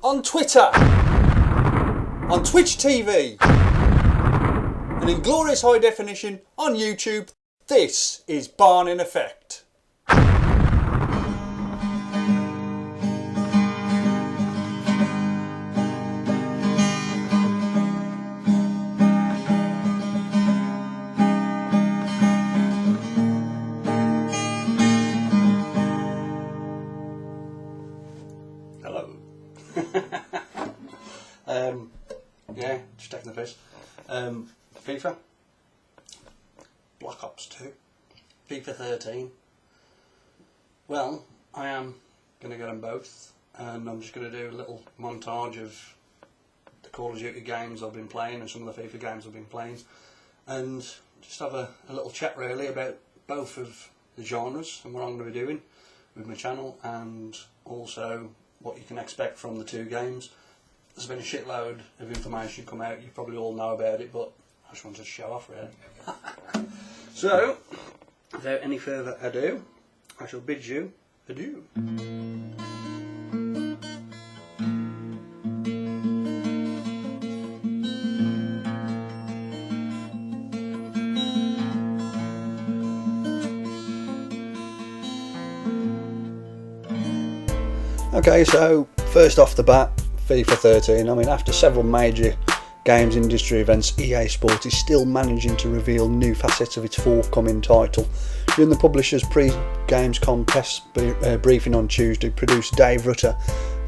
on Twitter, on Twitch TV, and in glorious high definition on YouTube. This is Barn in Effect. Yeah, just taking the piss. FIFA, Blackops 2, FIFA 13. Well, I am going to get them both, and I'm just going to do a little montage of the Call of Duty games I've been playing and some of the FIFA games I've been playing, and just have a little chat really about both of the genres and what I'm going to be doing with my channel, and also what you can expect from the two games. There's been a shitload of information come out, you probably all know about it, but I just wanted to show off really. So, without any further ado, I shall bid you adieu. Okay, so first off the bat, FIFA 13. I mean, after several major games industry events, EA Sports is still managing to reveal new facets of its forthcoming title. During the publisher's pre-GAMESCOM press briefing on Tuesday, producer Dave Rutter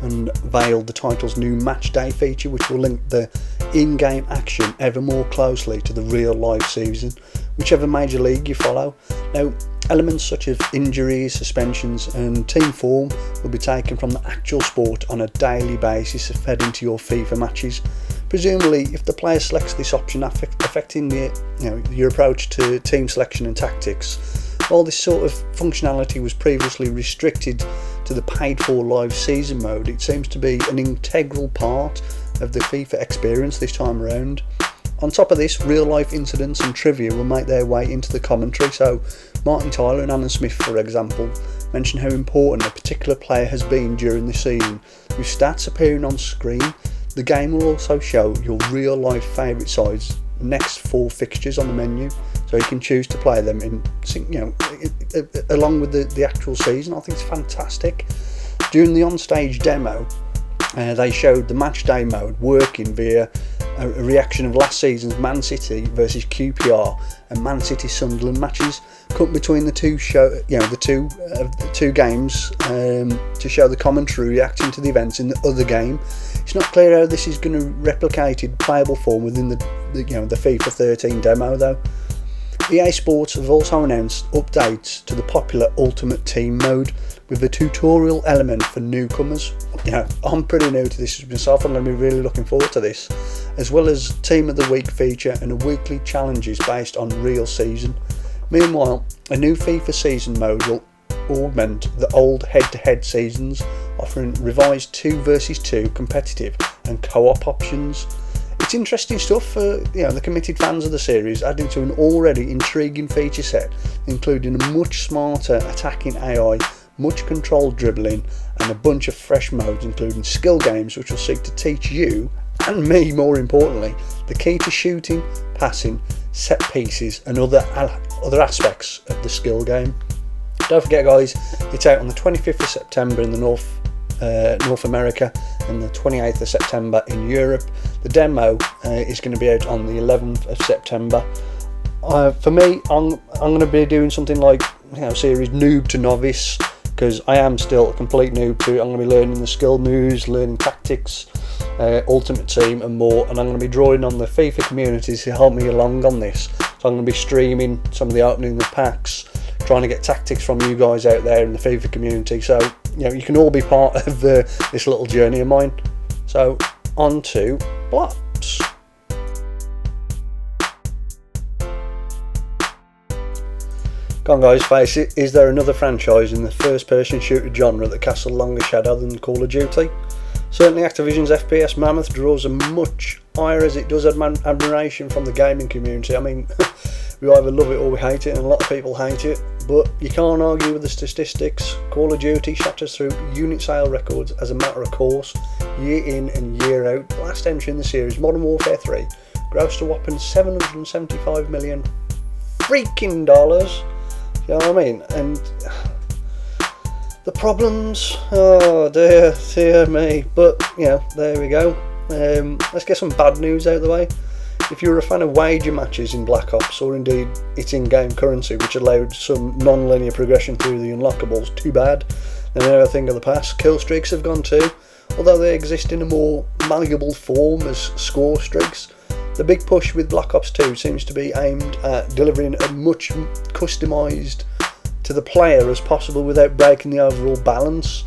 unveiled the title's new match day feature, which will link the in-game action ever more closely to the real life season, whichever major league you follow. Now, elements such as injuries, suspensions and team form will be taken from the actual sport on a daily basis, fed into your FIFA matches. Presumably, if the player selects this option, affecting your approach to team selection and tactics. While this sort of functionality was previously restricted to the paid-for live season mode, it seems to be an integral part of the FIFA experience this time around. On top of this, real-life incidents and trivia will make their way into the commentary, so Martin Tyler and Alan Smith, for example, mention how important a particular player has been during the season. With stats appearing on screen, the game will also show your real-life favourite sides' next 4 fixtures on the menu, so you can choose to play them in, along with the actual season. I think it's fantastic. During the on-stage demo, they showed the match day mode working via a reaction of last season's Man City versus QPR and Man City Sunderland matches, cut between the two games to show the commentary reacting to the events in the other game. It's not clear how this is going to replicate in playable form within the FIFA 13 demo though. EA Sports have also announced updates to the popular Ultimate Team mode with a tutorial element for newcomers. I'm pretty new to this myself, I'm going to be really looking forward to this, as well as Team of the Week feature and a weekly challenges based on real season. Meanwhile, a new FIFA season mode will augment the old head-to-head seasons, offering revised 2 versus 2 competitive and co-op options. It's interesting stuff for the committed fans of the series, adding to an already intriguing feature set, including a much smarter attacking AI, much controlled dribbling, and a bunch of fresh modes, including skill games, which will seek to teach you, and me more importantly, the key to shooting, passing, set pieces, and other aspects of the skill game. Don't forget, guys, it's out on the 25th of September in the North America and the 28th of September in Europe. The demo is going to be out on the 11th of September. For me, I'm going to be doing something like series noob to novice, because I am still a complete noob to it. I'm going to be learning the skill moves, learning tactics, ultimate team and more, and I'm going to be drawing on the FIFA communities to help me along on this. So I'm going to be streaming some of the opening of the packs, trying to get tactics from you guys out there in the FIFA community, so you can all be part of this little journey of mine. So on to Blocks. Come on guys, face it, is there another franchise in the first person shooter genre that casts a longer shadow than Call of Duty? Certainly Activision's FPS mammoth draws a much ire as it does admiration from the gaming community. I mean, we either love it or we hate it, and a lot of people hate it, but you can't argue with the statistics. Call of Duty shatters through unit sale records as a matter of course. year in and year out. The last entry in the series, Modern Warfare 3, grossed a whopping $775 million freaking dollars. You know what I mean? And the problems, oh dear me. But you know, there we go. Let's get some bad news out of the way. If you're a fan of wager matches in Black Ops, or indeed its in-game currency, which allowed some non-linear progression through the unlockables, too bad. And another thing of the past, killstreaks have gone too, although they exist in a more malleable form as score streaks. The big push with Black Ops 2 seems to be aimed at delivering a much customised to the player as possible without breaking the overall balance.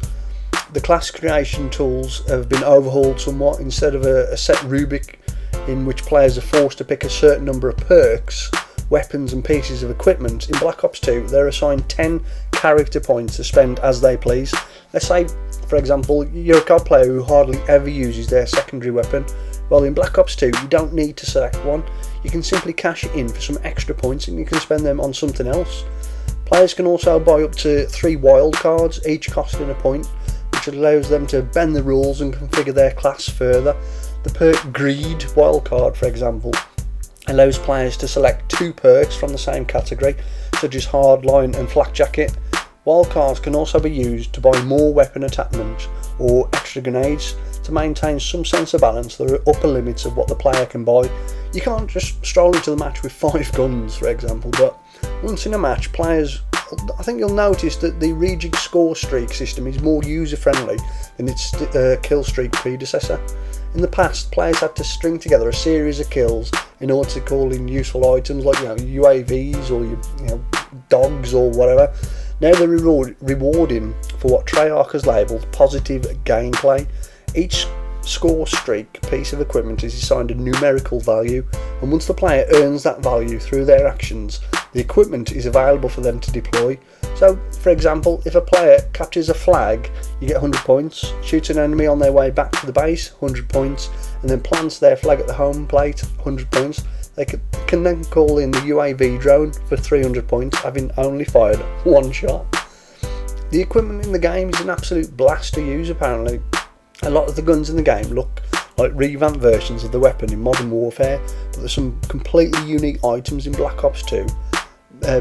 The class creation tools have been overhauled somewhat. Instead of a set rubric in which players are forced to pick a certain number of perks, weapons and pieces of equipment, in Black Ops 2 they're assigned 10 character points to spend as they please. Let's say, for example, you're a COD player who hardly ever uses their secondary weapon. Well, in Black Ops 2 you don't need to select one. You can simply cash it in for some extra points and you can spend them on something else. Players can also buy up to 3 wild cards, each costing a point, which allows them to bend the rules and configure their class further. The perk Greed wildcard, for example, allows players to select 2 perks from the same category, such as Hardline and Flak Jacket. Wildcards can also be used to buy more weapon attachments or extra grenades. To maintain some sense of balance, there are upper limits of what the player can buy. You can't just stroll into the match with 5 guns, for example, but once in a match, players, I think you'll notice that the rejig score streak system is more user friendly than its kill streak predecessor. In the past, players had to string together a series of kills in order to call in useful items like UAVs or dogs or whatever. Now they're rewarding for what Treyarch has labelled positive gameplay. Each score streak piece of equipment is assigned a numerical value, and once the player earns that value through their actions, the equipment is available for them to deploy. So, for example, if a player captures a flag, you get 100 points, shoots an enemy on their way back to the base, 100 points, and then plants their flag at the home plate, 100 points. They can then call in the UAV drone for 300 points, having only fired 1 shot. The equipment in the game is an absolute blast to use apparently. A lot of the guns in the game look like revamped versions of the weapon in Modern Warfare, but there's some completely unique items in Black Ops 2,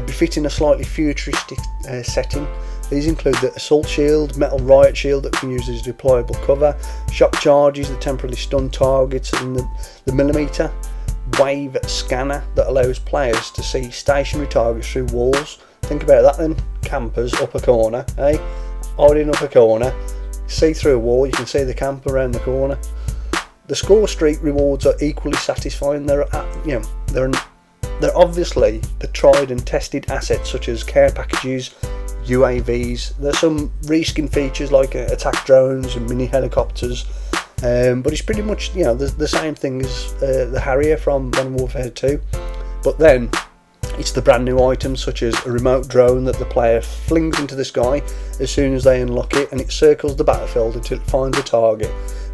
befitting a slightly futuristic setting. These include the assault shield, metal riot shield that can use as deployable cover, shock charges that temporarily stun targets, and the millimeter wave scanner that allows players to see stationary targets through walls. Think about that then, campers up a corner, hiding up a corner, see through a wall, you can see the camper around the corner. The score streak rewards are equally satisfying. They're obviously the tried and tested assets such as care packages, UAVs. There's some reskin features like attack drones and mini helicopters, but it's pretty much the same thing as the Harrier from Modern Warfare 2. But then it's the brand new items such as a remote drone that the player flings into the sky as soon as they unlock it, and it circles the battlefield until it finds a target,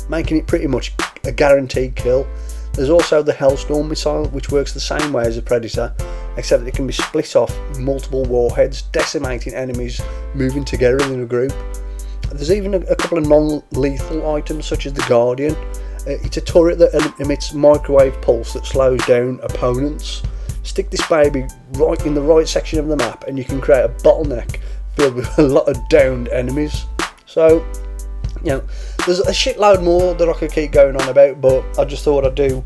making it pretty much a guaranteed kill. There's also the Hellstorm missile, which works the same way as a Predator, except it can be split off multiple warheads, decimating enemies moving together in a group. There's even a couple of non-lethal items such as the Guardian. It's a turret that emits microwave pulse that slows down opponents. Stick this baby right in the right section of the map and you can create a bottleneck filled with a lot of downed enemies. So, there's a shitload more that I could keep going on about, but I just thought I'd do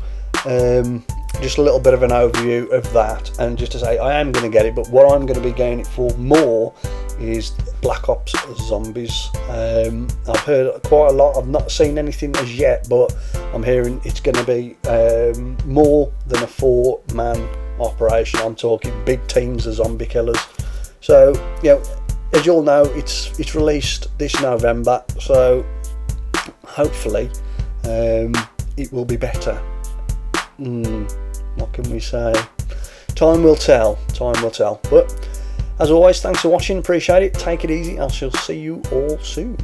just a little bit of an overview of that, and just to say I am going to get it, but what I'm going to be getting it for more is Black Ops Zombies. I've heard quite a lot. I've not seen anything as yet, but I'm hearing it's going to be more than a 4-man operation. I'm talking big teams of zombie killers. So as you all know, it's released this November, so hopefully it will be better. What can we say? Time will tell. But as always, thanks for watching, appreciate it. Take it easy. I shall see you all soon.